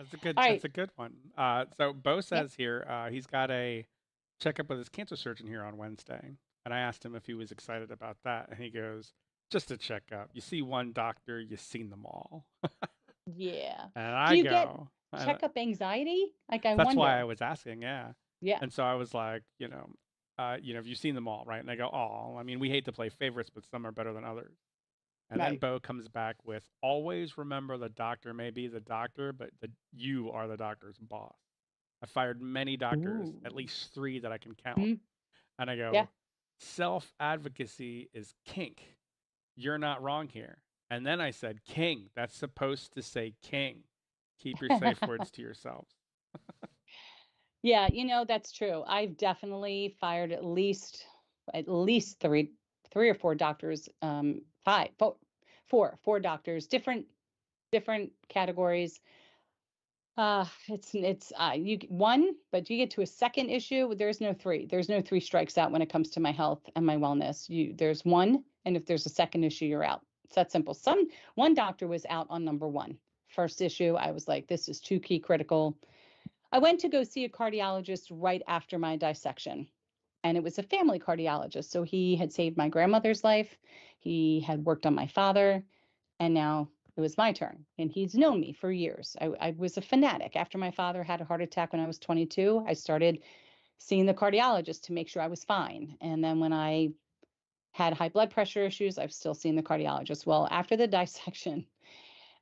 All That's right. a good one. So Bo Yep. says here he's got a checkup with his cancer surgeon here on Wednesday, and I asked him if he was excited about that, and he goes, "Just a checkup. You see one doctor, you've seen them all." Yeah. And Do I you get go, and checkup anxiety? Like, I that's why I wonder. was asking, yeah. Yeah. And so I was like, have you seen them all, right? And they go, "Oh, I mean, we hate to play favorites, but some are better than others." And then Right. Bo comes back with, "Always remember the doctor may be the doctor, but you are the doctor's boss." I fired many doctors, at Ooh. least three that I can count. Mm, And I yeah. go, self advocacy is kink. You're not wrong here. And then I said, king. That's supposed to say king. Keep your safe words to yourselves. Yeah, that's true. I've definitely fired at least three or four doctors, four doctors, different categories. One, but you get to a second issue, there's no three. There's no three strikes out when it comes to my health and my wellness. There's one, and if there's a second issue, you're out. It's that simple. One doctor was out on number one. First issue, I was like, this is too key critical. I went to go see a cardiologist right after my dissection, and it was a family cardiologist. So he had saved my grandmother's life. He had worked on my father, and now it was my turn. And he's known me for years. I was a fanatic. After my father had a heart attack when I was 22, I started seeing the cardiologist to make sure I was fine. And then when I had high blood pressure issues, I've still seen the cardiologist. Well, after the dissection,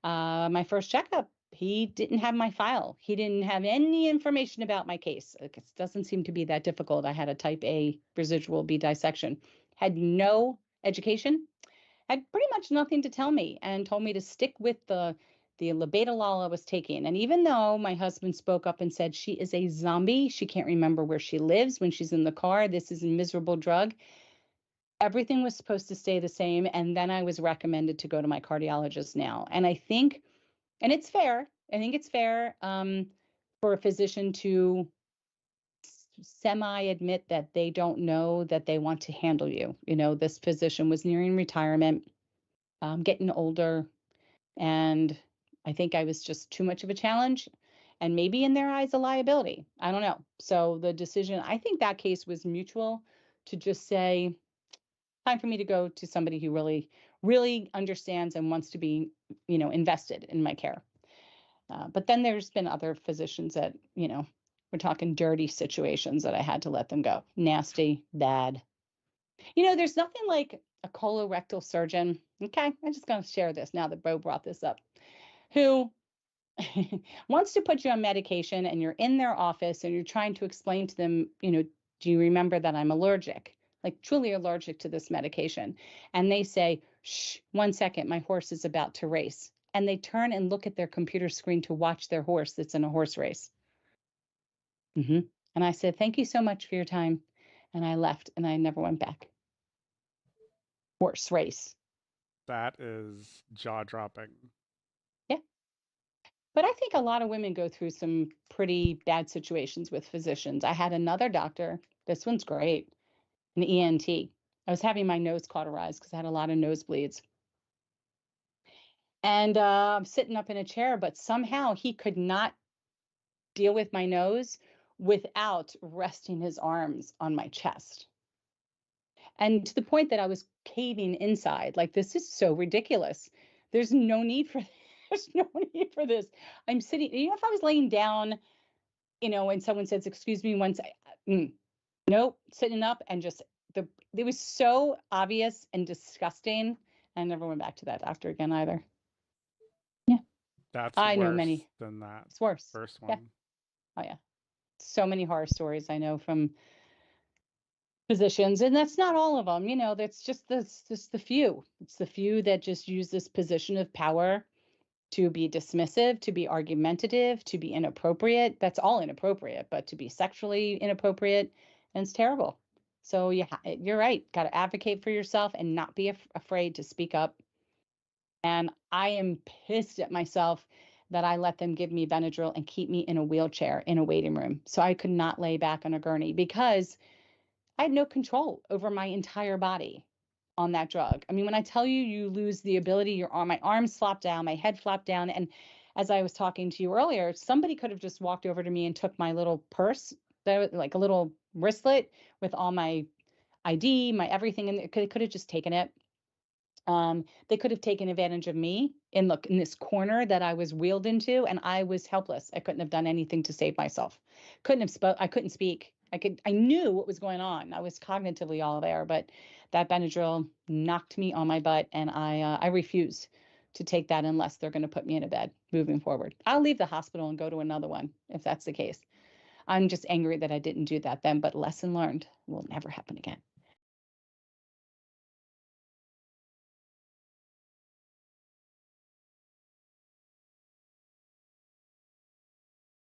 my first checkup, he didn't have my file. He didn't have any information about my case. Like, it doesn't seem to be that difficult. I had a type A residual B dissection, had no education, had pretty much nothing to tell me, and told me to stick with the labetalol I was taking. And even though my husband spoke up and said she is a zombie, she can't remember where she lives when she's in the car, this is a miserable drug, everything was supposed to stay the same. And then I was recommended to go to my cardiologist now. And I think, and it's fair, I think it's fair, for a physician to semi admit that they don't know that they want to handle you. This physician was nearing retirement, getting older, and I think I was just too much of a challenge, and maybe in their eyes a liability. I don't know. So the decision, I think that case was mutual, to just say, time for me to go to somebody who really, really understands and wants to be, invested in my care. But then there's been other physicians that, we're talking dirty situations that I had to let them go. Nasty, bad. There's nothing like a colorectal surgeon. Okay, I'm just going to share this now that Bo brought this up. Who wants to put you on medication, and you're in their office and you're trying to explain to them, do you remember that I'm allergic? Like, truly allergic to this medication. And they say, shh, 1 second, my horse is about to race. And they turn and look at their computer screen to watch their horse that's in a horse race. And I said, thank you so much for your time. And I left, and I never went back. Horse race. That is jaw dropping. Yeah. But I think a lot of women go through some pretty bad situations with physicians. I had another doctor, this one's great, an ENT. I was having my nose cauterized because I had a lot of nosebleeds. And I'm sitting up in a chair, but somehow he could not deal with my nose without resting his arms on my chest. And to the point that I was caving inside, like, this is so ridiculous. There's no need for there's no need for this. I'm sitting, if I was laying down, and someone says, "Excuse me," once, nope, sitting up, and just it was so obvious and disgusting. I never went back to that doctor again either. Yeah, That's I know worse many. than that It's worse. first Yeah. one. Oh yeah. So many horror stories I know from physicians, and that's not all of them. That's just the few. It's the few that just use this position of power to be dismissive, to be argumentative, to be inappropriate. That's all inappropriate, but to be sexually inappropriate, and it's terrible. So yeah, you're right. Got to advocate for yourself and not be afraid to speak up. And I am pissed at myself that I let them give me Benadryl and keep me in a wheelchair in a waiting room. So I could not lay back on a gurney because I had no control over my entire body on that drug. I mean, when I tell you, you lose the ability, my arms flop down, my head flopped down, and as I was talking to you earlier, somebody could have just walked over to me and took my little purse, like a little wristlet with all my ID, my everything, and they could have just taken it. They could have taken advantage of me in this corner that I was wheeled into, and I was helpless. I couldn't have done anything to save myself. I couldn't speak. I knew what was going on. I was cognitively all there, but that Benadryl knocked me on my butt, and I refuse to take that unless they're going to put me in a bed moving forward. I'll leave the hospital and go to another one if that's the case. I'm just angry that I didn't do that then, but lesson learned will never happen again.